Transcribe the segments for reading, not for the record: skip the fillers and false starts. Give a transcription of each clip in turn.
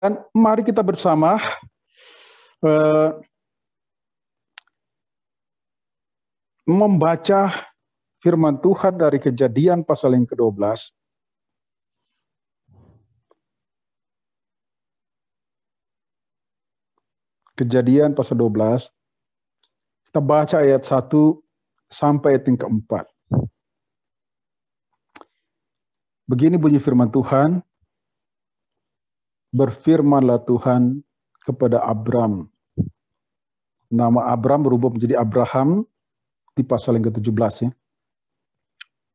Dan mari kita bersama membaca firman Tuhan dari Kejadian pasal yang ke-12. Kejadian pasal 12. Kita baca ayat 1 sampai ayat yang ke-4. Begini bunyi firman Tuhan. Berfirmanlah Tuhan kepada Abram. Nama Abram berubah menjadi Abraham di pasal yang ke-17 ya.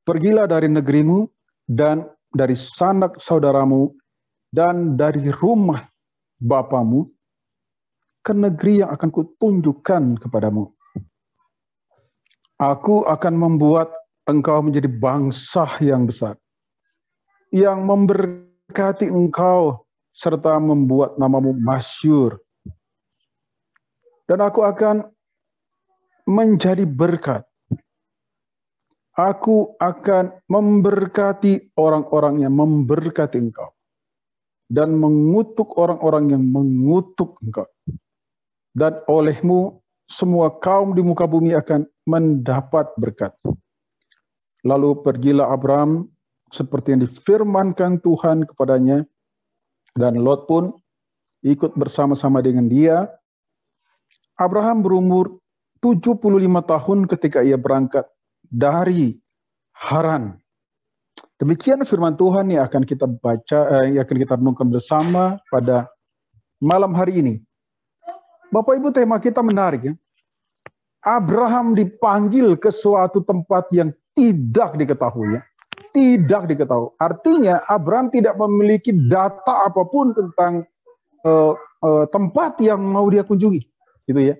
Pergilah dari negerimu dan dari sanak saudaramu dan dari rumah bapamu ke negeri yang akan kutunjukkan kepadamu. Aku akan membuat engkau menjadi bangsa yang besar, yang memberkati engkau serta membuat namamu masyhur. Dan aku akan menjadi berkat. Aku akan memberkati orang-orang yang memberkati engkau. Dan mengutuk orang-orang yang mengutuk engkau. Dan olehmu semua kaum di muka bumi akan mendapat berkat. Lalu pergilah Abram seperti yang difirmankan Tuhan kepadanya. Dan Lot pun ikut bersama-sama dengan dia. Abraham berumur 75 tahun ketika ia berangkat dari Haran. Demikian firman Tuhan yang akan kita baca, yang akan kita renungkan bersama pada malam hari ini. Bapak Ibu, tema kita menarik ya. Abraham dipanggil ke suatu tempat yang tidak diketahui ya. Tidak diketahui. Artinya Abraham tidak memiliki data apapun tentang tempat yang mau dia kunjungi, gitu ya.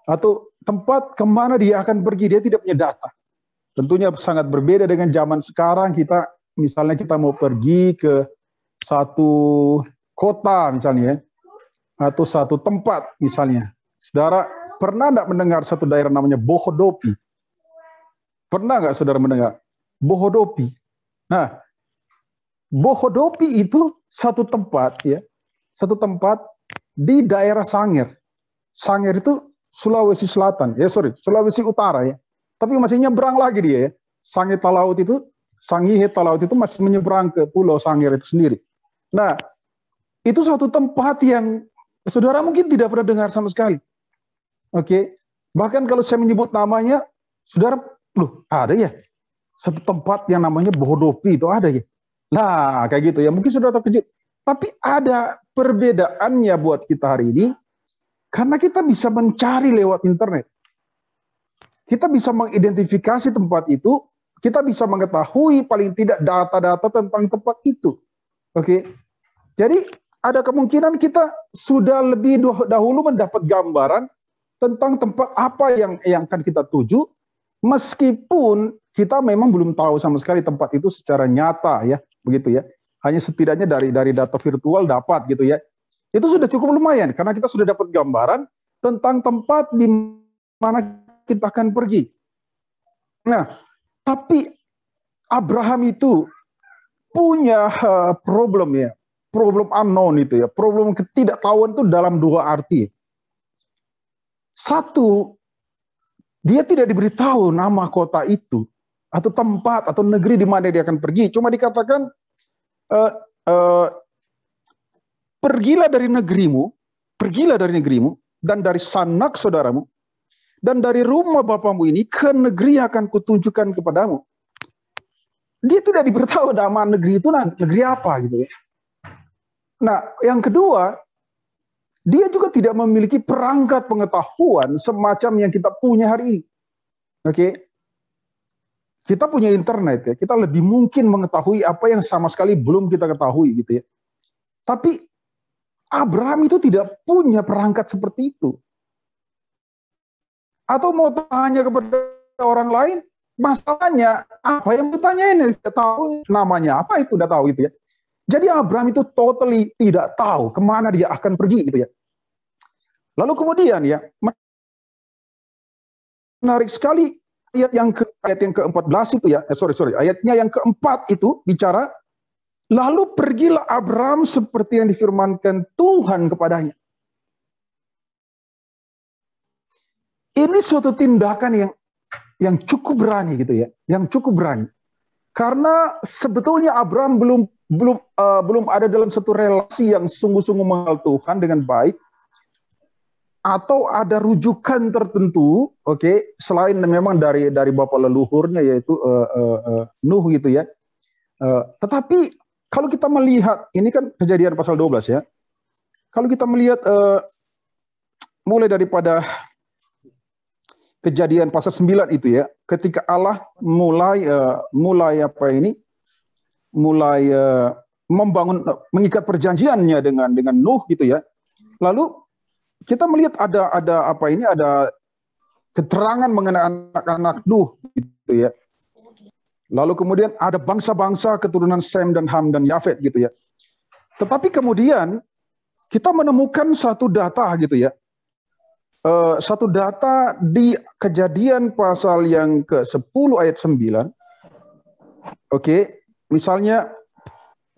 Atau tempat kemana dia akan pergi, dia tidak punya data. Tentunya sangat berbeda dengan zaman sekarang. Misalnya kita mau pergi ke satu kota misalnya, atau satu tempat misalnya. Saudara pernah nggak mendengar satu daerah namanya Bohodopi? Pernah nggak saudara mendengar? Bohodopi. Nah, Bohodopi itu satu tempat ya, satu tempat di daerah Sangir. Sangir itu Sulawesi Selatan, Sulawesi Utara ya. Tapi masih nyebrang lagi dia ya. Sangihe Talaut itu masih menyeberang ke Pulau Sangir itu sendiri. Nah, itu satu tempat yang saudara mungkin tidak pernah dengar sama sekali. Oke. Bahkan kalau saya menyebut namanya, saudara, loh, ada ya? Satu tempat yang namanya Bohodopi itu ada ya. Nah, kayak gitu ya. Mungkin sudah terkejut. Tapi ada perbedaannya buat kita hari ini. Karena kita bisa mencari lewat internet. Kita bisa mengidentifikasi tempat itu. Kita bisa mengetahui paling tidak data-data tentang tempat itu. Oke. Jadi ada kemungkinan kita sudah lebih dahulu mendapat gambaran tentang tempat apa yang akan kita tuju. Meskipun kita memang belum tahu sama sekali tempat itu secara nyata ya, begitu ya. Hanya setidaknya dari data virtual dapat gitu ya. Itu sudah cukup lumayan karena kita sudah dapat gambaran tentang tempat di mana kita akan pergi. Nah, tapi Abraham itu punya problem ya, problem unknown itu ya, problem ketidaktahuan itu dalam dua arti. Satu, dia tidak diberitahu nama kota itu, atau tempat, atau negeri di mana dia akan pergi. Cuma dikatakan, pergilah dari negerimu, dan dari sanak saudaramu, dan dari rumah bapamu ini ke negeri yang akan kutunjukkan kepadamu. Dia tidak diberitahu nama negeri itu negeri apa gitu ya. Nah, yang kedua, dia juga tidak memiliki perangkat pengetahuan semacam yang kita punya hari ini. Oke. Kita punya internet ya, kita lebih mungkin mengetahui apa yang sama sekali belum kita ketahui gitu ya. Tapi Abraham itu tidak punya perangkat seperti itu. Atau mau tanya kepada orang lain, masalahnya apa yang ditanyain? Tidak tahu namanya apa itu, udah tahu gitu ya. Jadi Abraham itu totally tidak tahu kemana dia akan pergi gitu ya. Lalu kemudian ya, menarik sekali ayat yang ke-14 itu ya, ayatnya yang keempat itu bicara Lalu pergilah Abraham seperti yang difirmankan Tuhan kepadanya. Ini suatu tindakan yang cukup berani gitu ya, yang cukup berani. Karena sebetulnya Abraham belum ada dalam satu relasi yang sungguh-sungguh mengenal Tuhan dengan baik, atau ada rujukan tertentu, oke, selain memang dari bapak leluhurnya yaitu Nuh gitu ya. Tetapi kalau kita melihat, ini kan Kejadian pasal 12 ya. Kalau kita melihat mulai daripada Kejadian pasal 9 itu ya, ketika Allah mulai mengikat perjanjiannya dengan Nuh gitu ya. Lalu kita melihat ada keterangan mengenai anak-anak Nuh gitu ya. Lalu kemudian ada bangsa-bangsa keturunan Sem dan Ham dan Yafet gitu ya. Tetapi kemudian kita menemukan satu data gitu ya. Satu data di Kejadian pasal yang ke-10 ayat 9. Oke, misalnya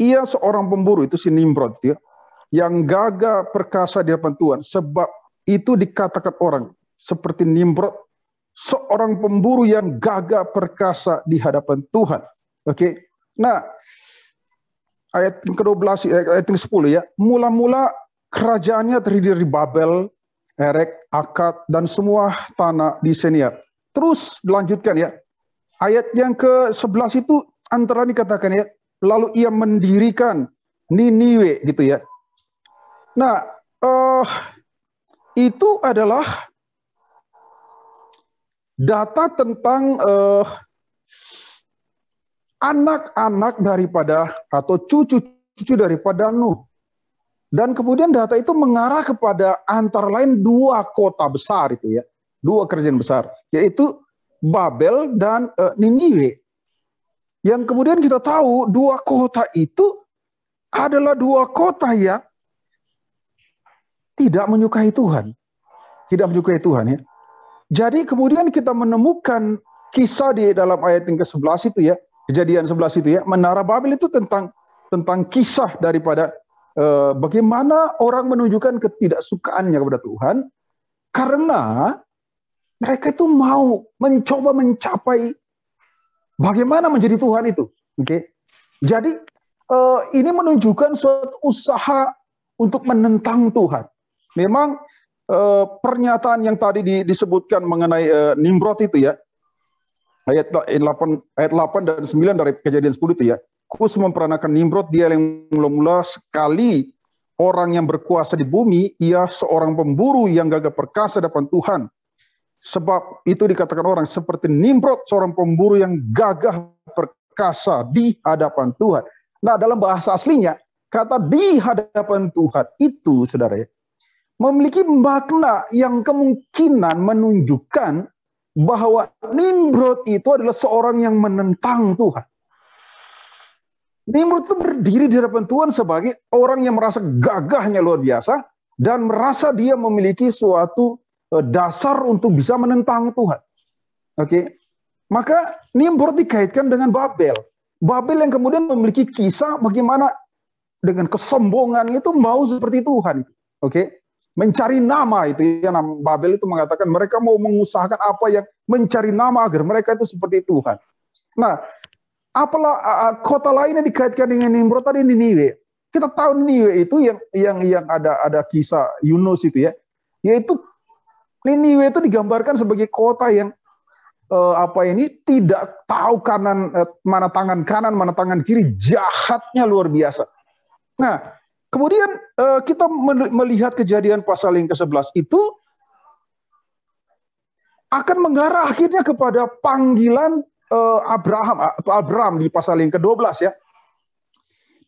ia seorang pemburu, itu si Nimrod ya, yang gagah perkasa di hadapan Tuhan. Sebab itu dikatakan orang seperti Nimrod, seorang pemburu yang gagah perkasa di hadapan Tuhan. Oke. Nah, ayat ke-12, ayat ke-10 ya. Mula-mula kerajaannya terdiri dari Babel, Erek, Akkad, dan semua tanah di Senia. Terus dilanjutkan ya. Ayat yang ke-11 itu antara dikatakan ya, lalu ia mendirikan Niniwe gitu ya. Nah, itu adalah data tentang anak-anak daripada atau cucu-cucu daripada Nuh. Dan kemudian data itu mengarah kepada antara lain dua kota besar itu ya, dua kerajaan besar, yaitu Babel dan Niniwe. Yang kemudian kita tahu dua kota itu adalah dua kota yang tidak menyukai Tuhan. Tidak menyukai Tuhan ya. Jadi kemudian kita menemukan kisah di dalam ayat yang ke-11 itu ya, Kejadian 11 itu ya, Menara Babel itu tentang kisah daripada bagaimana orang menunjukkan ketidaksukaannya kepada Tuhan karena mereka itu mau mencoba mencapai bagaimana menjadi Tuhan itu. Oke. Jadi ini menunjukkan suatu usaha untuk menentang Tuhan. Memang pernyataan yang tadi disebutkan mengenai Nimrod itu ya, ayat 8 dan 9 dari Kejadian 10 itu ya, Kus memperanakan Nimrod, dia yang mula-mula sekali orang yang berkuasa di bumi, ia seorang pemburu yang gagah perkasa depan Tuhan. Sebab itu dikatakan orang seperti Nimrod, seorang pemburu yang gagah perkasa di hadapan Tuhan. Nah, dalam bahasa aslinya, kata di hadapan Tuhan itu, saudara ya, memiliki makna yang kemungkinan menunjukkan bahwa Nimrod itu adalah seorang yang menentang Tuhan. Nimrod itu berdiri di hadapan Tuhan sebagai orang yang merasa gagahnya luar biasa dan merasa dia memiliki suatu dasar untuk bisa menentang Tuhan. Oke. Maka Nimrod dikaitkan dengan Babel. Babel yang kemudian memiliki kisah bagaimana dengan kesombongan itu mau seperti Tuhan. Oke. Mencari nama itu ya, nama Babel itu mengatakan mereka mau mengusahakan apa yang mencari nama agar mereka itu seperti Tuhan. Nah, apalah kota lainnya dikaitkan dengan Nimrod tadi Niniwe. Kita tahu Niniwe itu yang ada kisah Yunus itu ya, yaitu Niniwe itu digambarkan sebagai kota yang tidak tahu mana tangan kanan mana tangan kiri, jahatnya luar biasa. Nah, kemudian kita melihat Kejadian pasal yang ke-11 itu akan mengarah akhirnya kepada panggilan Abraham di pasal yang ke-12 ya.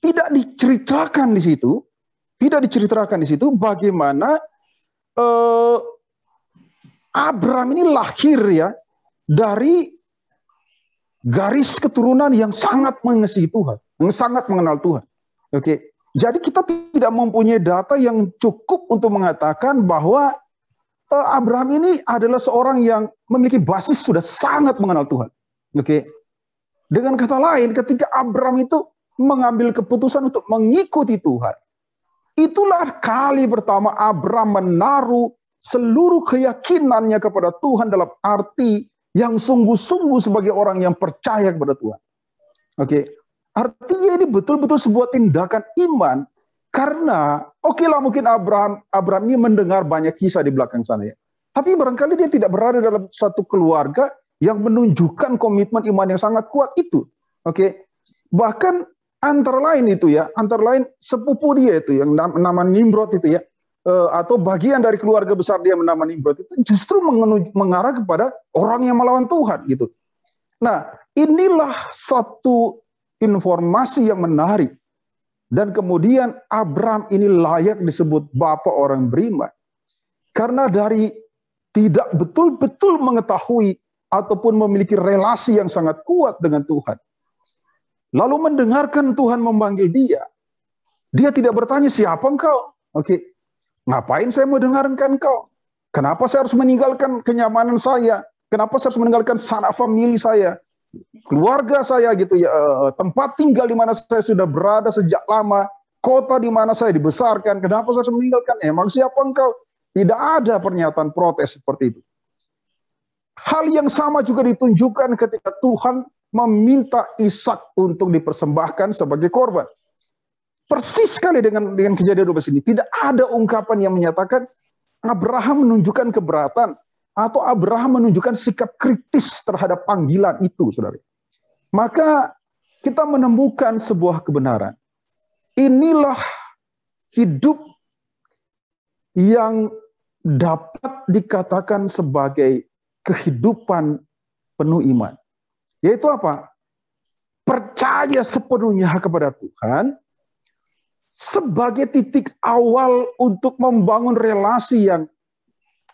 Tidak diceritakan di situ bagaimana Abraham ini lahir ya dari garis keturunan yang sangat mengasihi Tuhan, yang sangat mengenal Tuhan. Oke. Jadi kita tidak mempunyai data yang cukup untuk mengatakan bahwa Abraham ini adalah seorang yang memiliki basis sudah sangat mengenal Tuhan. Oke. Dengan kata lain, ketika Abraham itu mengambil keputusan untuk mengikuti Tuhan. Itulah kali pertama Abraham menaruh seluruh keyakinannya kepada Tuhan dalam arti yang sungguh-sungguh sebagai orang yang percaya kepada Tuhan. Oke, artinya ini betul-betul sebuah tindakan iman karena oke lah mungkin Abraham ini mendengar banyak kisah di belakang sana ya. Tapi barangkali dia tidak berada dalam satu keluarga yang menunjukkan komitmen iman yang sangat kuat itu. Oke. Bahkan antara lain itu ya, antara lain sepupu dia itu yang nama Nimrod itu ya, atau bagian dari keluarga besar dia bernama Nimrod itu justru mengarah kepada orang yang melawan Tuhan gitu. Nah, inilah satu informasi yang menarik. Dan kemudian Abraham ini layak disebut bapak orang beriman. Karena dari tidak betul-betul mengetahui ataupun memiliki relasi yang sangat kuat dengan Tuhan. Lalu mendengarkan Tuhan memanggil dia. Dia tidak bertanya, siapa engkau? Oke, ngapain saya mau dengarkan engkau? Kenapa saya harus meninggalkan kenyamanan saya? Kenapa saya harus meninggalkan sanak famili saya? Keluarga saya gitu ya, tempat tinggal di mana saya sudah berada sejak lama, kota di mana saya dibesarkan, kenapa saya harus meninggalkan? Emang siapa engkau? Tidak ada pernyataan protes seperti itu. Hal yang sama juga ditunjukkan ketika Tuhan meminta Ishak untuk dipersembahkan sebagai korban. Persis sekali dengan kejadian 12 ini. Tidak ada ungkapan yang menyatakan Abraham menunjukkan keberatan atau Abraham menunjukkan sikap kritis terhadap panggilan itu, saudara. Maka kita menemukan sebuah kebenaran. Inilah hidup yang dapat dikatakan sebagai kehidupan penuh iman. Yaitu apa? Percaya sepenuhnya kepada Tuhan sebagai titik awal untuk membangun relasi yang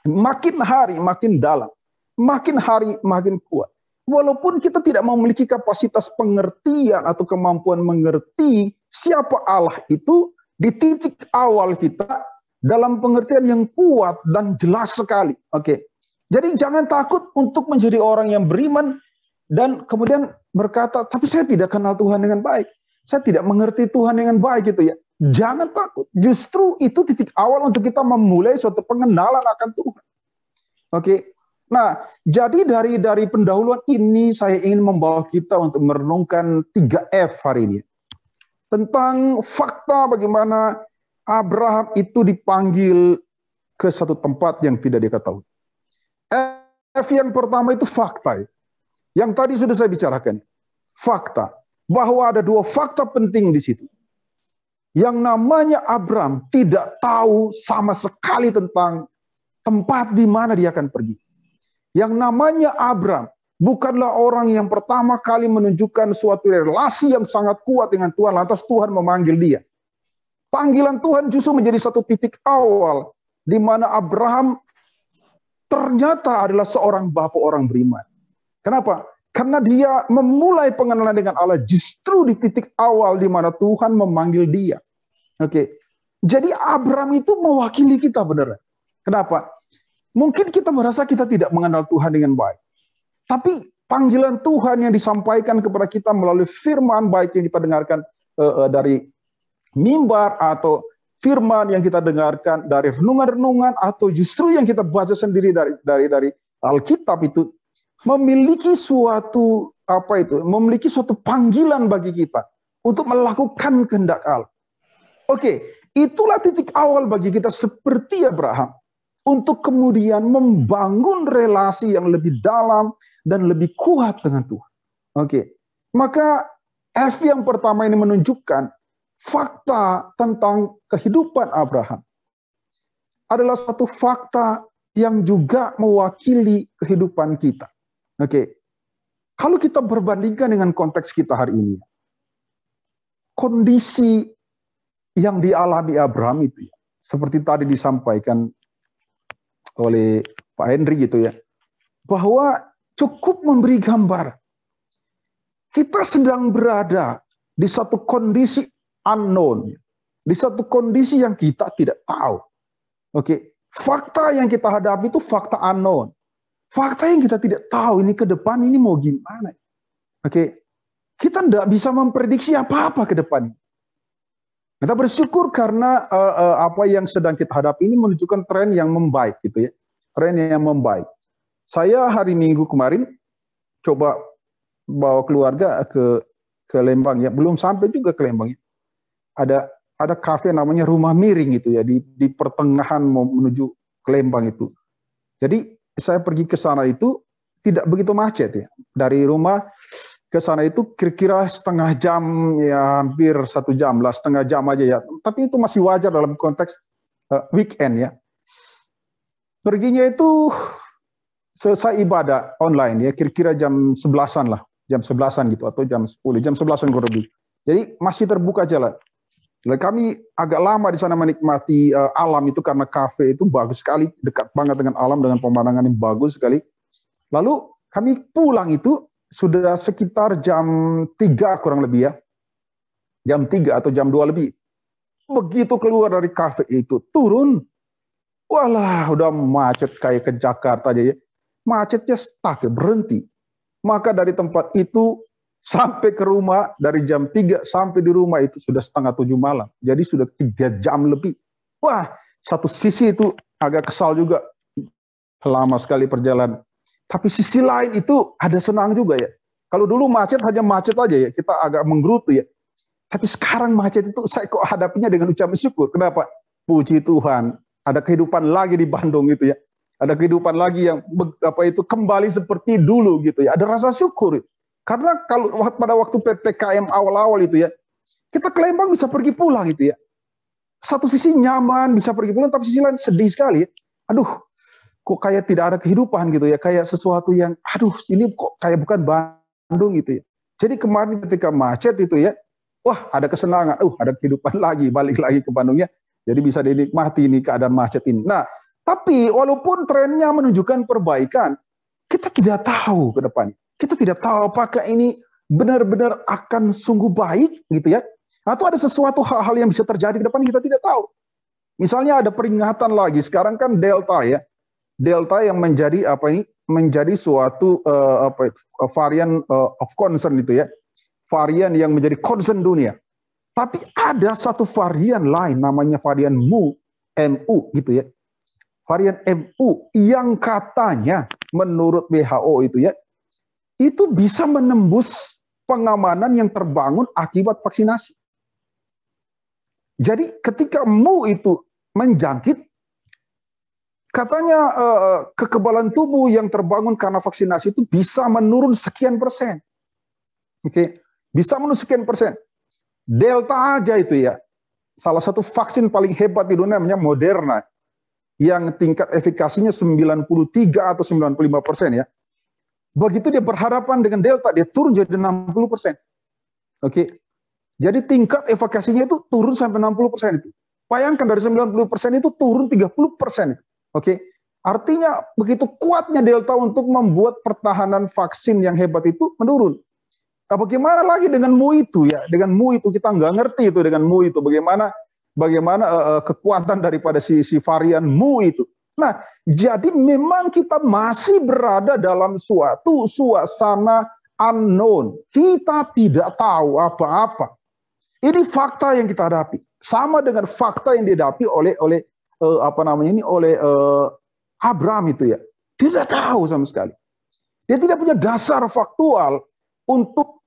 makin hari makin dalam, makin hari makin kuat. Walaupun kita tidak memiliki kapasitas pengertian atau kemampuan mengerti siapa Allah itu, di titik awal kita dalam pengertian yang kuat dan jelas sekali. Oke. Jadi jangan takut untuk menjadi orang yang beriman dan kemudian berkata, tapi saya tidak kenal Tuhan dengan baik. Saya tidak mengerti Tuhan dengan baik gitu ya. Jangan takut. Justru itu titik awal untuk kita memulai suatu pengenalan akan Tuhan. Oke. Nah, jadi dari pendahuluan ini saya ingin membawa kita untuk merenungkan 3F hari ini. Tentang fakta bagaimana Abraham itu dipanggil ke satu tempat yang tidak diketahui. F yang pertama itu fakta. Yang tadi sudah saya bicarakan. Fakta. Bahwa ada dua fakta penting di situ. Yang namanya Abraham tidak tahu sama sekali tentang tempat di mana dia akan pergi. Yang namanya Abraham bukanlah orang yang pertama kali menunjukkan suatu relasi yang sangat kuat dengan Tuhan, lantas Tuhan memanggil dia. Panggilan Tuhan justru menjadi satu titik awal di mana Abraham ternyata adalah seorang bapak orang beriman. Kenapa? Karena dia memulai pengenalan dengan Allah justru di titik awal di mana Tuhan memanggil dia. Oke. Jadi Abraham itu mewakili kita benar. Kenapa? Mungkin kita merasa kita tidak mengenal Tuhan dengan baik. Tapi panggilan Tuhan yang disampaikan kepada kita melalui firman baik yang kita dengarkan dari mimbar atau firman yang kita dengarkan dari renungan-renungan atau justru yang kita baca sendiri dari Alkitab itu memiliki suatu memiliki suatu panggilan bagi kita untuk melakukan kehendak Allah. Oke, itulah titik awal bagi kita seperti Abraham untuk kemudian membangun relasi yang lebih dalam dan lebih kuat dengan Tuhan. Oke, maka F yang pertama ini menunjukkan fakta tentang kehidupan Abraham adalah satu fakta yang juga mewakili kehidupan kita. Oke, kalau kita perbandingkan dengan konteks kita hari ini, kondisi yang dialami Abraham itu, seperti tadi disampaikan oleh Pak Henry gitu ya, bahwa cukup memberi gambar. Kita sedang berada di satu kondisi unknown, di satu kondisi yang kita tidak tahu. Oke, fakta yang kita hadapi itu fakta unknown. Fakta yang kita tidak tahu ini ke depan ini mau gimana. Oke. kita tidak bisa memprediksi apa-apa ke depan. Kita bersyukur karena apa yang sedang kita hadapi ini menunjukkan tren yang membaik gitu ya. Tren yang membaik. Saya hari Minggu kemarin coba bawa keluarga ke Lembang ya, belum sampai juga ke Lembang ya. Ada kafe namanya Rumah Miring itu ya di pertengahan mau menuju ke Lembang itu. Jadi saya pergi ke sana itu tidak begitu macet ya. Dari rumah ke sana itu kira-kira setengah jam, ya hampir 1 jam lah, setengah jam aja ya. Tapi itu masih wajar dalam konteks weekend ya. Perginya itu selesai ibadah online ya, kira-kira jam 11-an lah, jam 11-an gitu, atau jam 10, jam 11-an kurang lebih. Jadi masih terbuka jalan. Lalu kami agak lama di sana menikmati alam itu karena kafe itu bagus sekali, dekat banget dengan alam, dengan pemandangan yang bagus sekali. Lalu kami pulang itu sudah sekitar jam 3 kurang lebih ya. Jam 3 atau jam 2 lebih. Begitu keluar dari kafe itu, turun. Walah, udah macet kayak ke Jakarta aja ya. Macetnya stuck ya, berhenti. Maka dari tempat itu sampai ke rumah, dari jam 3 sampai di rumah itu sudah setengah 7 malam. Jadi sudah 3 jam lebih. Wah, satu sisi itu agak kesal juga. Lama sekali perjalanan. Tapi sisi lain itu ada senang juga ya. Kalau dulu macet hanya macet aja ya, kita agak menggerutu ya. Tapi sekarang macet itu saya kok hadapinya dengan ucapan syukur. Kenapa? Puji Tuhan, ada kehidupan lagi di Bandung gitu ya. Ada kehidupan lagi yang kembali seperti dulu gitu ya. Ada rasa syukur. Karena kalau pada waktu PPKM awal-awal itu ya, kita ke Lembang bisa pergi pulang gitu ya. Satu sisi nyaman bisa pergi pulang, tapi sisi lain sedih sekali ya. Aduh, kok kayak tidak ada kehidupan gitu ya, kayak sesuatu yang, aduh ini kok kayak bukan Bandung gitu ya. Jadi kemarin ketika macet itu ya, wah ada kesenangan, ada kehidupan lagi, balik lagi ke Bandung ya. Jadi bisa dinikmati ini keadaan macet ini. Nah, tapi walaupun trennya menunjukkan perbaikan, kita tidak tahu ke depan. Kita tidak tahu apakah ini benar-benar akan sungguh baik gitu ya. Atau ada sesuatu hal-hal yang bisa terjadi ke depan kita tidak tahu. Misalnya ada peringatan lagi, sekarang kan Delta ya. Delta yang menjadi suatu varian of concern itu ya, varian yang menjadi concern dunia. Tapi ada satu varian lain namanya varian MU gitu ya, varian MU yang katanya menurut WHO itu ya, itu bisa menembus pengamanan yang terbangun akibat vaksinasi. Jadi ketika MU itu menjangkit, katanya kekebalan tubuh yang terbangun karena vaksinasi itu bisa menurun sekian persen. Oke, bisa menurun sekian persen. Delta aja itu ya, salah satu vaksin paling hebat di dunia namanya Moderna, yang tingkat efikasinya 93 atau 95% ya. Begitu dia berhadapan dengan Delta, dia turun jadi 60%. Oke, jadi tingkat efikasinya itu turun sampai 60% itu. Bayangkan dari 90% itu turun 30%. Oke, artinya begitu kuatnya Delta untuk membuat pertahanan vaksin yang hebat itu menurun. Nah, bagaimana lagi dengan MU itu ya? Dengan MU itu kita nggak ngerti itu dengan MU itu bagaimana kekuatan daripada si varian MU itu. Nah, jadi memang kita masih berada dalam suatu suasana unknown. Kita tidak tahu apa-apa. Ini fakta yang kita hadapi. Sama dengan fakta yang dihadapi oleh Abraham itu ya. Dia tidak tahu sama sekali. Dia tidak punya dasar faktual untuk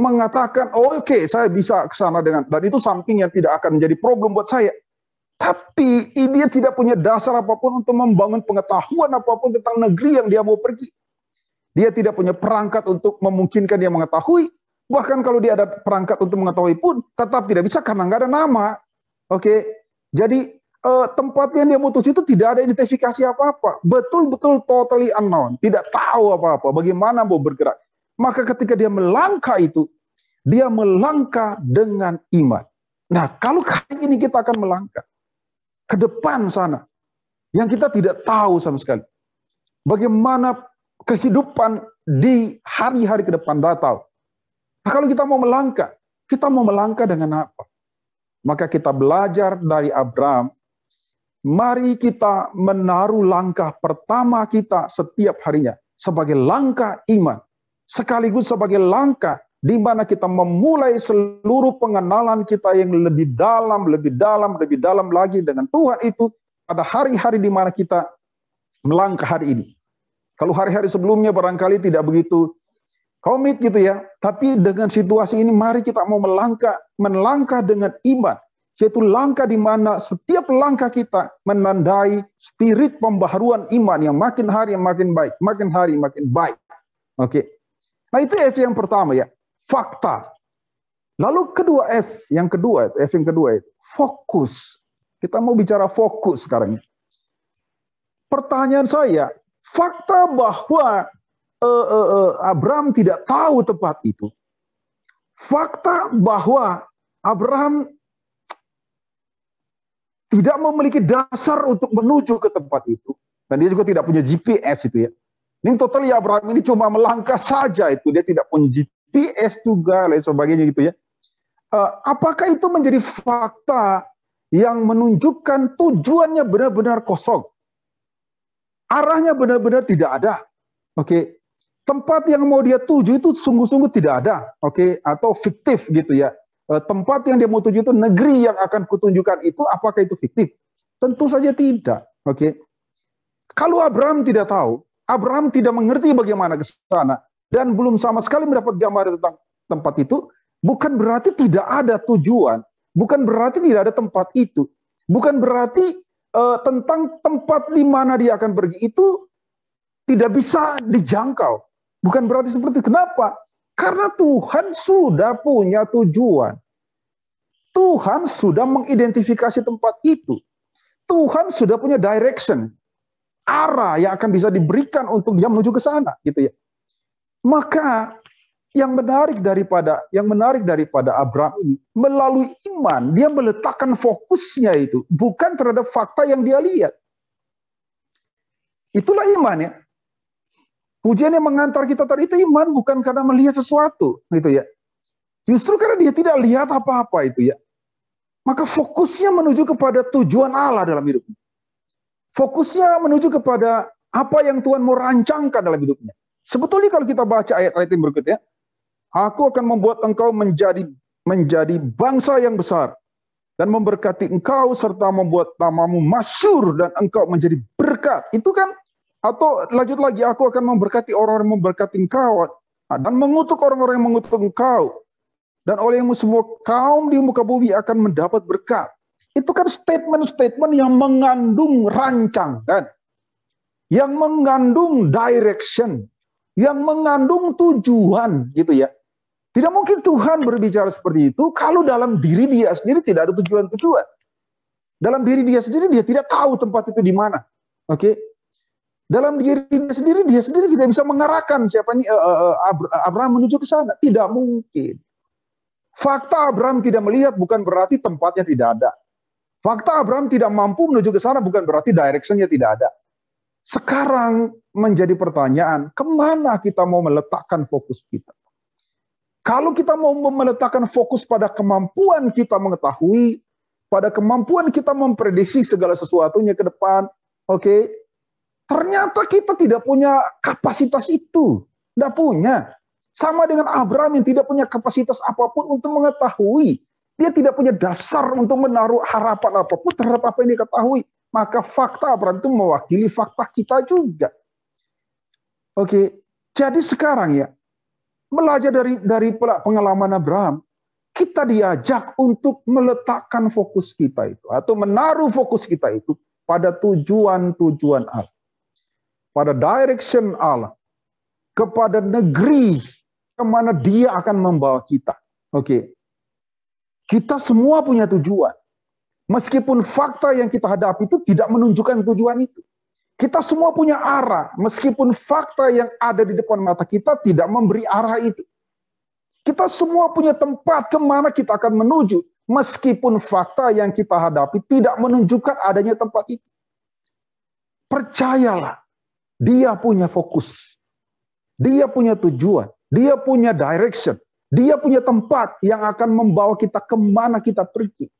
mengatakan, oke, saya bisa ke sana dan itu something yang tidak akan menjadi problem buat saya. Tapi dia tidak punya dasar apapun untuk membangun pengetahuan apapun tentang negeri yang dia mau pergi. Dia tidak punya perangkat untuk memungkinkan dia mengetahui. Bahkan kalau dia ada perangkat untuk mengetahui pun, tetap tidak bisa karena nggak ada nama. Oke, jadi tempat yang dia mutus itu tidak ada identifikasi apa-apa. Betul-betul totally unknown. Tidak tahu apa-apa, bagaimana mau bergerak. Maka ketika dia melangkah itu, dia melangkah dengan iman. Nah, kalau kali ini kita akan melangkah ke depan sana, yang kita tidak tahu sama sekali. Bagaimana kehidupan di hari-hari ke depan, tidak tahu. Nah, kalau kita mau melangkah dengan apa? Maka kita belajar dari Abraham, mari kita menaruh langkah pertama kita setiap harinya sebagai langkah iman, sekaligus sebagai langkah di mana kita memulai seluruh pengenalan kita yang lebih dalam, lebih dalam, lebih dalam lagi dengan Tuhan itu pada hari-hari di mana kita melangkah hari ini. Kalau hari-hari sebelumnya barangkali tidak begitu komit gitu ya, tapi dengan situasi ini mari kita mau melangkah dengan iman, yaitu langkah di mana setiap langkah kita menandai spirit pembaharuan iman yang makin hari yang makin baik, makin hari makin baik. Oke. Nah itu F yang pertama ya, fakta. Lalu kedua F yang kedua itu fokus. Kita mau bicara fokus sekarang. Pertanyaan saya, fakta bahwa Abraham tidak tahu tempat itu. Fakta bahwa Abraham tidak memiliki dasar untuk menuju ke tempat itu. Dan dia juga tidak punya GPS itu ya. Ini totally Abraham ini cuma melangkah saja itu. Dia tidak punya GPS juga, lain sebagainya gitu ya. Apakah itu menjadi fakta yang menunjukkan tujuannya benar-benar kosong? Arahnya benar-benar tidak ada. Oke. Tempat yang mau dia tuju itu sungguh-sungguh tidak ada. Oke. Atau fiktif gitu ya. Tempat yang dia mau tuju itu, negeri yang akan kutunjukkan itu, apakah itu fiktif? Tentu saja tidak. Oke. Kalau Abraham tidak tahu, Abraham tidak mengerti bagaimana ke sana, dan belum sama sekali mendapat gambaran tentang tempat itu, bukan berarti tidak ada tujuan, bukan berarti tidak ada tempat itu, bukan berarti tentang tempat di mana dia akan pergi itu tidak bisa dijangkau. Bukan berarti seperti itu. Kenapa? Karena Tuhan sudah punya tujuan. Tuhan sudah mengidentifikasi tempat itu. Tuhan sudah punya direction, arah yang akan bisa diberikan untuk dia menuju ke sana, gitu ya. Maka yang menarik daripada Abraham ini, melalui iman dia meletakkan fokusnya itu bukan terhadap fakta yang dia lihat. Itulah iman ya. Pujian yang mengantar kita tadi itu iman, bukan karena melihat sesuatu, gitu ya. Justru karena dia tidak lihat apa-apa itu ya. Maka fokusnya menuju kepada tujuan Allah dalam hidupnya. Fokusnya menuju kepada apa yang Tuhan mau rancangkan dalam hidupnya. Sebetulnya kalau kita baca ayat-ayat yang berikutnya, aku akan membuat engkau menjadi bangsa yang besar dan memberkati engkau serta membuat namamu masyhur dan engkau menjadi berkat. Itu kan, atau lanjut lagi, aku akan memberkati orang-orang yang memberkati engkau dan mengutuk orang-orang yang mengutuk engkau. Dan olehmu semua kaum di muka bumi akan mendapat berkat. Itu kan statement-statement yang mengandung rancangan, yang mengandung direction, yang mengandung tujuan, gitu ya. Tidak mungkin Tuhan berbicara seperti itu kalau dalam diri dia sendiri tidak ada tujuan-tujuan. Dalam diri dia sendiri dia tidak tahu tempat itu di mana. Oke. Dalam diri dia sendiri tidak bisa mengarahkan siapa ini Abraham menuju ke sana. Tidak mungkin. Fakta Abraham tidak melihat bukan berarti tempatnya tidak ada. Fakta Abraham tidak mampu menuju ke sana bukan berarti directionnya tidak ada. Sekarang menjadi pertanyaan, kemana kita mau meletakkan fokus kita? Kalau kita mau meletakkan fokus pada kemampuan kita mengetahui, pada kemampuan kita memprediksi segala sesuatunya ke depan, oke, ternyata kita tidak punya kapasitas itu. Tidak punya. Sama dengan Abraham yang tidak punya kapasitas apapun untuk mengetahui. Dia tidak punya dasar untuk menaruh harapan apapun terhadap apa yang dia ketahui. Maka fakta Abraham itu mewakili fakta kita juga. Oke, jadi sekarang ya, belajar dari pengalaman Abraham, kita diajak untuk meletakkan fokus kita itu, atau menaruh fokus kita itu pada tujuan-tujuan Allah. Pada direction Allah. Kepada negeri kemana dia akan membawa kita. Oke. Kita semua punya tujuan. Meskipun fakta yang kita hadapi itu tidak menunjukkan tujuan itu. Kita semua punya arah. Meskipun fakta yang ada di depan mata kita tidak memberi arah itu. Kita semua punya tempat kemana kita akan menuju. Meskipun fakta yang kita hadapi tidak menunjukkan adanya tempat itu. Percayalah. Dia punya fokus. Dia punya tujuan. Dia punya direction. Dia punya tempat yang akan membawa kita kemana kita pergi.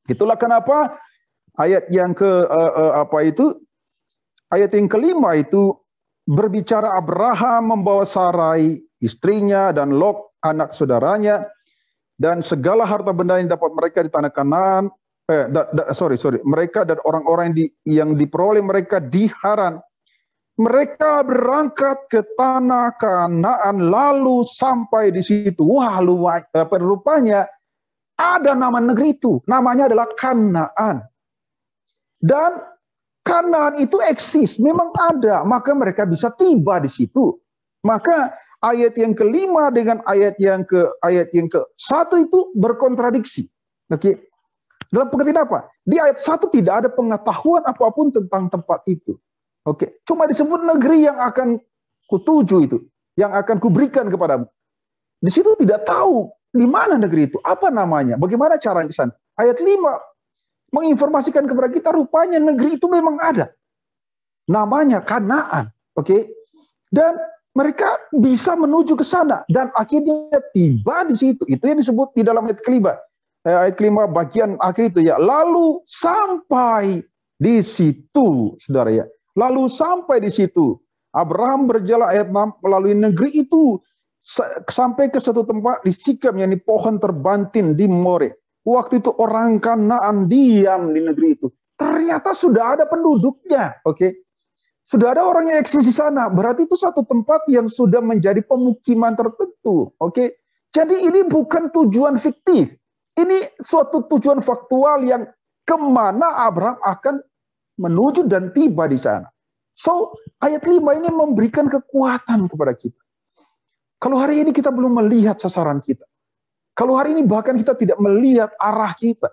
Itulah kenapa ayat yang ayat yang kelima itu berbicara Abraham membawa Sarai, istrinya, dan Lot anak saudaranya, dan segala harta benda yang dapat mereka di tanah Kanaan, mereka dan orang-orang yang diperoleh mereka di Haran. Mereka berangkat ke tanah Kanaan lalu sampai di situ. Wah, rupanya ada nama negeri itu. Namanya adalah Kanaan. Dan Kanaan itu eksis, memang ada. Maka mereka bisa tiba di situ. Maka ayat yang kelima dengan ayat yang ke-1 itu berkontradiksi. Oke. Dalam pengertian apa? Di ayat 1 tidak ada pengetahuan apapun tentang tempat itu. Oke, cuma disebut negeri yang akan kutuju itu, yang akan kuberikan kepadamu. Di situ tidak tahu di mana negeri itu, apa namanya, bagaimana cara di sana. Ayat 5 menginformasikan kepada kita rupanya negeri itu memang ada. Namanya Kanaan, oke? Dan mereka bisa menuju ke sana dan akhirnya tiba di situ. Itu yang disebut di dalam ayat kelima. Ayat kelima bagian akhir itu ya. Lalu sampai di situ, saudara ya. Lalu sampai di situ, Abraham berjalan ayat 6 melalui negeri itu sampai ke satu tempat di Sikem, yakni pohon terbantin di More. Waktu itu orang Kanaan diam di negeri itu. Ternyata sudah ada penduduknya, oke? Sudah ada orang yang eksis di sana. Berarti itu satu tempat yang sudah menjadi pemukiman tertentu, oke? Jadi ini bukan tujuan fiktif. Ini suatu tujuan faktual yang kemana Abraham akan menuju dan tiba di sana. So, ayat 5 ini memberikan kekuatan kepada kita. Kalau hari ini kita belum melihat sasaran kita. Kalau hari ini bahkan kita tidak melihat arah kita.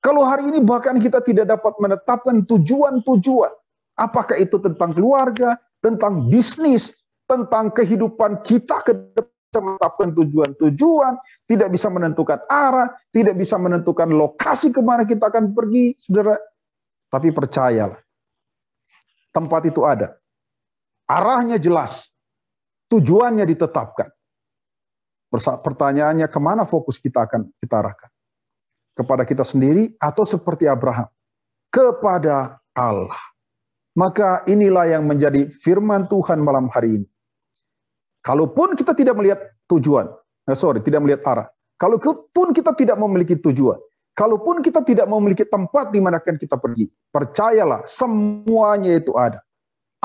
Kalau hari ini bahkan kita tidak dapat menetapkan tujuan-tujuan. Apakah itu tentang keluarga, tentang bisnis, tentang kehidupan kita ke depan, menetapkan tujuan-tujuan, tidak bisa menentukan arah, tidak bisa menentukan lokasi kemana kita akan pergi, saudara. Tapi percayalah, tempat itu ada. Arahnya jelas. Tujuannya ditetapkan. Pertanyaannya, kemana fokus kita akan kita arahkan? Kepada kita sendiri atau seperti Abraham? Kepada Allah. Maka inilah yang menjadi firman Tuhan malam hari ini. Kalaupun kita tidak melihat tujuan, tidak melihat arah. Kalaupun kita tidak memiliki tujuan, kalaupun kita tidak memiliki tempat di mana akan kita pergi, percayalah semuanya itu ada.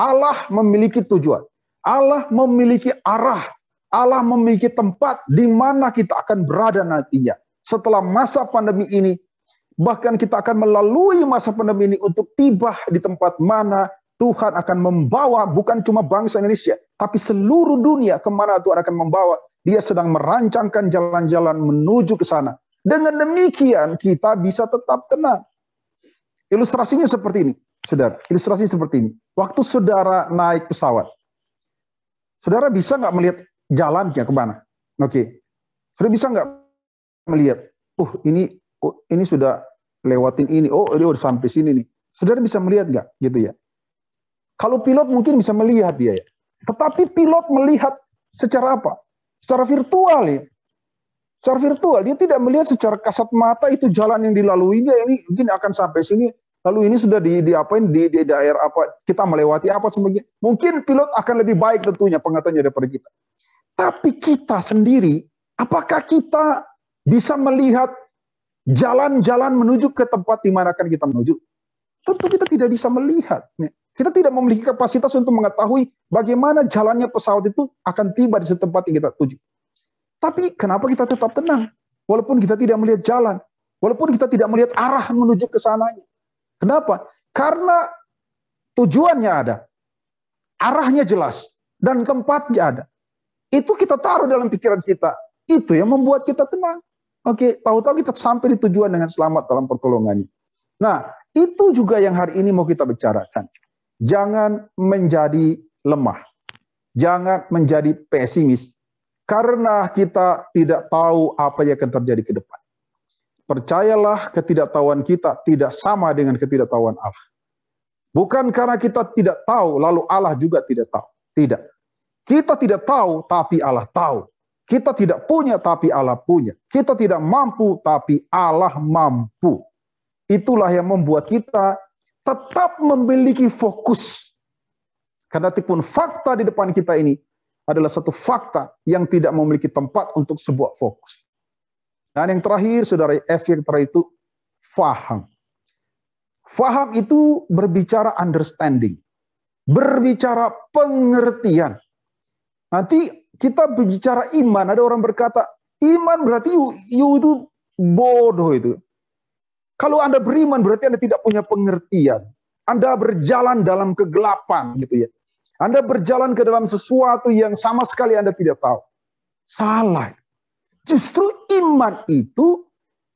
Allah memiliki tujuan, Allah memiliki arah, Allah memiliki tempat di mana kita akan berada nantinya. Setelah masa pandemi ini, bahkan kita akan melalui masa pandemi ini untuk tiba di tempat mana Tuhan akan membawa bukan cuma bangsa Indonesia, tapi seluruh dunia kemana Tuhan akan membawa. Dia sedang merancangkan jalan-jalan menuju ke sana. Dengan demikian kita bisa tetap tenang. Ilustrasinya seperti ini, saudara. Ilustrasinya seperti ini. Waktu saudara naik pesawat, saudara bisa nggak melihat jalannya kemana? Oke. Saudara bisa nggak melihat, ini sudah lewatin ini, ini udah sampai sini nih. Saudara bisa melihat nggak, gitu ya? Kalau pilot mungkin bisa melihat dia ya. Tetapi pilot melihat secara apa? Secara virtual ya. Secara virtual, dia tidak melihat secara kasat mata itu jalan yang dilaluinya ini mungkin akan sampai sini. Lalu ini sudah di daerah apa, kita melewati apa sebagainya. Mungkin pilot akan lebih baik tentunya pengetahuannya daripada kita. Tapi kita sendiri, apakah kita bisa melihat jalan-jalan menuju ke tempat di mana akan kita menuju? Tentu kita tidak bisa melihat. Kita tidak memiliki kapasitas untuk mengetahui bagaimana jalannya pesawat itu akan tiba di tempat yang kita tuju. Tapi kenapa kita tetap tenang? Walaupun kita tidak melihat jalan. Walaupun kita tidak melihat arah menuju ke sananya. Kenapa? Karena tujuannya ada. Arahnya jelas. Dan tempatnya ada. Itu kita taruh dalam pikiran kita. Itu yang membuat kita tenang. Oke, tahu-tahu kita sampai di tujuan dengan selamat dalam pertolongannya. Nah, itu juga yang hari ini mau kita bicarakan. Jangan menjadi lemah. Jangan menjadi pesimis. Karena kita tidak tahu apa yang akan terjadi ke depan. Percayalah, ketidaktahuan kita tidak sama dengan ketidaktahuan Allah. Bukan karena kita tidak tahu, lalu Allah juga tidak tahu. Tidak. Kita tidak tahu, tapi Allah tahu. Kita tidak punya, tapi Allah punya. Kita tidak mampu, tapi Allah mampu. Itulah yang membuat kita tetap memiliki fokus. Karena tipun fakta di depan kita ini adalah satu fakta yang tidak memiliki tempat untuk sebuah fokus. Dan yang terakhir, saudara, F yang terakhir itu faham. Faham itu berbicara understanding, berbicara pengertian. Nanti kita berbicara iman, ada orang berkata, iman berarti you itu bodoh itu. Kalau Anda beriman berarti Anda tidak punya pengertian. Anda berjalan dalam kegelapan gitu ya. Anda berjalan ke dalam sesuatu yang sama sekali Anda tidak tahu. Salah. Justru iman itu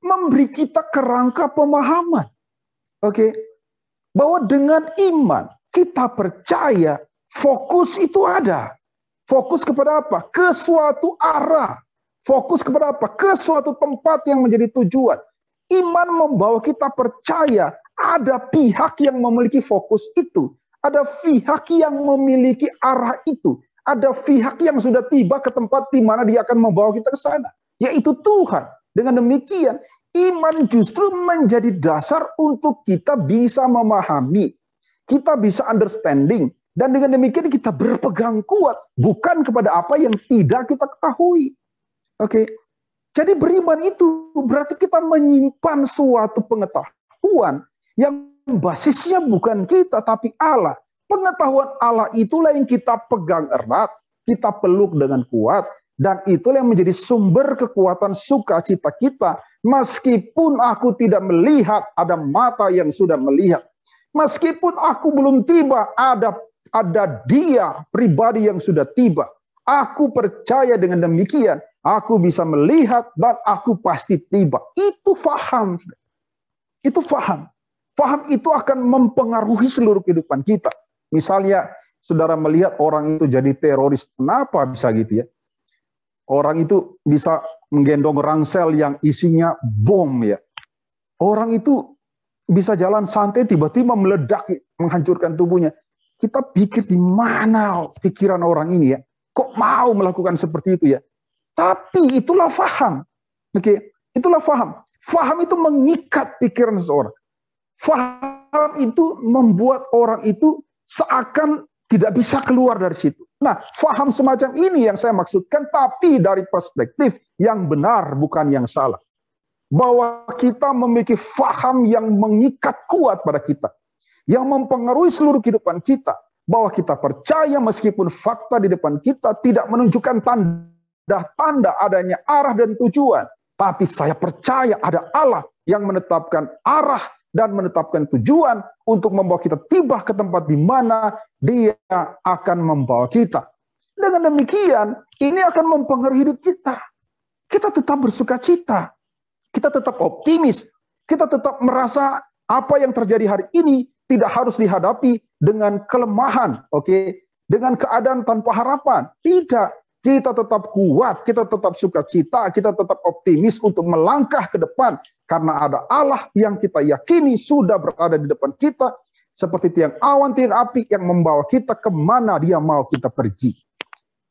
memberi kita kerangka pemahaman. Oke. Bahwa dengan iman kita percaya fokus itu ada. Fokus kepada apa? Ke suatu arah. Fokus kepada apa? Ke suatu tempat yang menjadi tujuan. Iman membawa kita percaya ada pihak yang memiliki fokus itu. Ada pihak yang memiliki arah itu. Ada pihak yang sudah tiba ke tempat di mana dia akan membawa kita ke sana. Yaitu Tuhan. Dengan demikian, iman justru menjadi dasar untuk kita bisa memahami. Kita bisa understanding. Dan dengan demikian kita berpegang kuat. Bukan kepada apa yang tidak kita ketahui. Oke. Jadi beriman itu berarti kita menyimpan suatu pengetahuan yang basisnya bukan kita tapi Allah. Pengetahuan Allah itulah yang kita pegang erat, kita peluk dengan kuat, dan itulah yang menjadi sumber kekuatan sukacita kita. Meskipun aku tidak melihat, ada mata yang sudah melihat. Meskipun aku belum tiba, ada dia pribadi yang sudah tiba. Aku percaya dengan demikian. Aku bisa melihat dan aku pasti tiba. Itu faham. Itu faham. Faham itu akan mempengaruhi seluruh kehidupan kita. Misalnya, saudara melihat orang itu jadi teroris. Kenapa bisa gitu ya? Orang itu bisa menggendong ransel yang isinya bom ya. Orang itu bisa jalan santai, tiba-tiba meledak, menghancurkan tubuhnya. Kita pikir di mana pikiran orang ini ya? Kok mau melakukan seperti itu ya? Tapi itulah faham. Oke, itulah faham. Faham itu mengikat pikiran seseorang. Faham itu membuat orang itu seakan tidak bisa keluar dari situ. Nah, faham semacam ini yang saya maksudkan, tapi dari perspektif yang benar, bukan yang salah. Bahwa kita memiliki faham yang mengikat kuat pada kita. Yang mempengaruhi seluruh kehidupan kita. Bahwa kita percaya meskipun fakta di depan kita tidak menunjukkan tanda adanya arah dan tujuan. Tapi saya percaya ada Allah yang menetapkan arah dan menetapkan tujuan untuk membawa kita tiba ke tempat di mana Dia akan membawa kita. Dengan demikian, ini akan mempengaruhi hidup kita. Kita tetap bersuka cita. Kita tetap optimis. Kita tetap merasa apa yang terjadi hari ini tidak harus dihadapi dengan kelemahan, oke? Dengan keadaan tanpa harapan. Tidak. Kita tetap kuat, kita tetap sukacita, kita tetap optimis untuk melangkah ke depan. Karena ada Allah yang kita yakini sudah berada di depan kita. Seperti tiang awan, tiang api yang membawa kita kemana Dia mau kita pergi.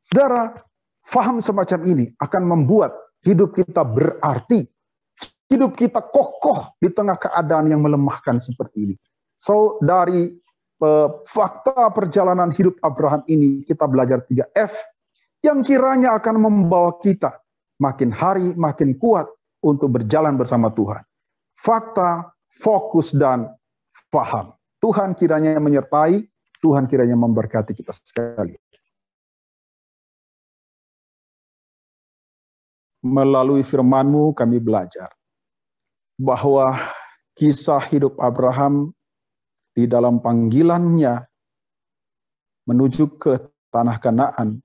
Saudara, faham semacam ini akan membuat hidup kita berarti. Hidup kita kokoh di tengah keadaan yang melemahkan seperti ini. So, dari fakta perjalanan hidup Abraham ini, kita belajar 3F. Yang kiranya akan membawa kita makin hari makin kuat untuk berjalan bersama Tuhan. Fakta, fokus, dan faham. Tuhan kiranya menyertai, Tuhan kiranya memberkati kita sekali. Melalui firman-Mu kami belajar bahwa kisah hidup Abraham di dalam panggilannya menuju ke tanah Kanaan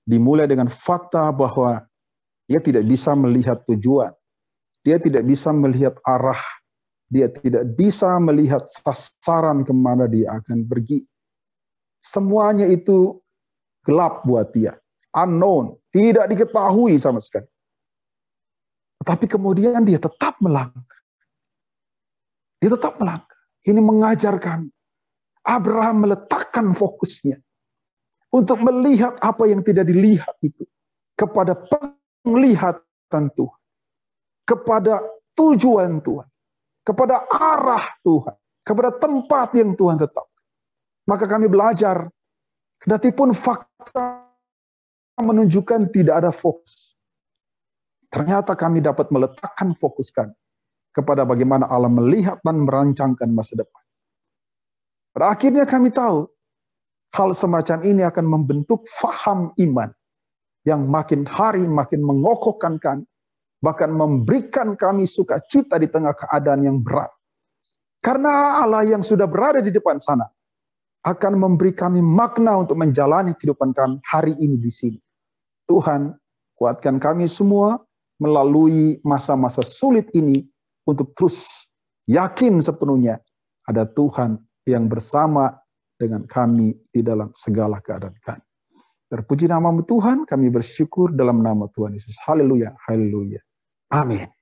dimulai dengan fakta bahwa dia tidak bisa melihat tujuan. Dia tidak bisa melihat arah. Dia tidak bisa melihat sasaran kemana dia akan pergi. Semuanya itu gelap buat dia. Unknown. Tidak diketahui sama sekali. Tetapi kemudian dia tetap melangkah. Dia tetap melangkah. Ini mengajar kami. Abraham meletakkan fokusnya untuk melihat apa yang tidak dilihat itu kepada penglihatan Tuhan, kepada tujuan Tuhan, kepada arah Tuhan, kepada tempat yang Tuhan tetapkan. Maka kami belajar, kedatipun fakta menunjukkan tidak ada fokus. Ternyata kami dapat meletakkan fokuskan kepada bagaimana Allah melihat dan merancangkan masa depan. Pada akhirnya kami tahu hal semacam ini akan membentuk faham iman yang makin hari makin mengokohkan kami, bahkan memberikan kami sukacita di tengah keadaan yang berat. Karena Allah yang sudah berada di depan sana akan memberi kami makna untuk menjalani kehidupan kami hari ini di sini. Tuhan, kuatkan kami semua melalui masa-masa sulit ini untuk terus yakin sepenuhnya ada Tuhan yang bersama dengan kami di dalam segala keadaan kami. Terpuji namamu Tuhan, kami bersyukur dalam nama Tuhan Yesus. Haleluya, haleluya. Amin.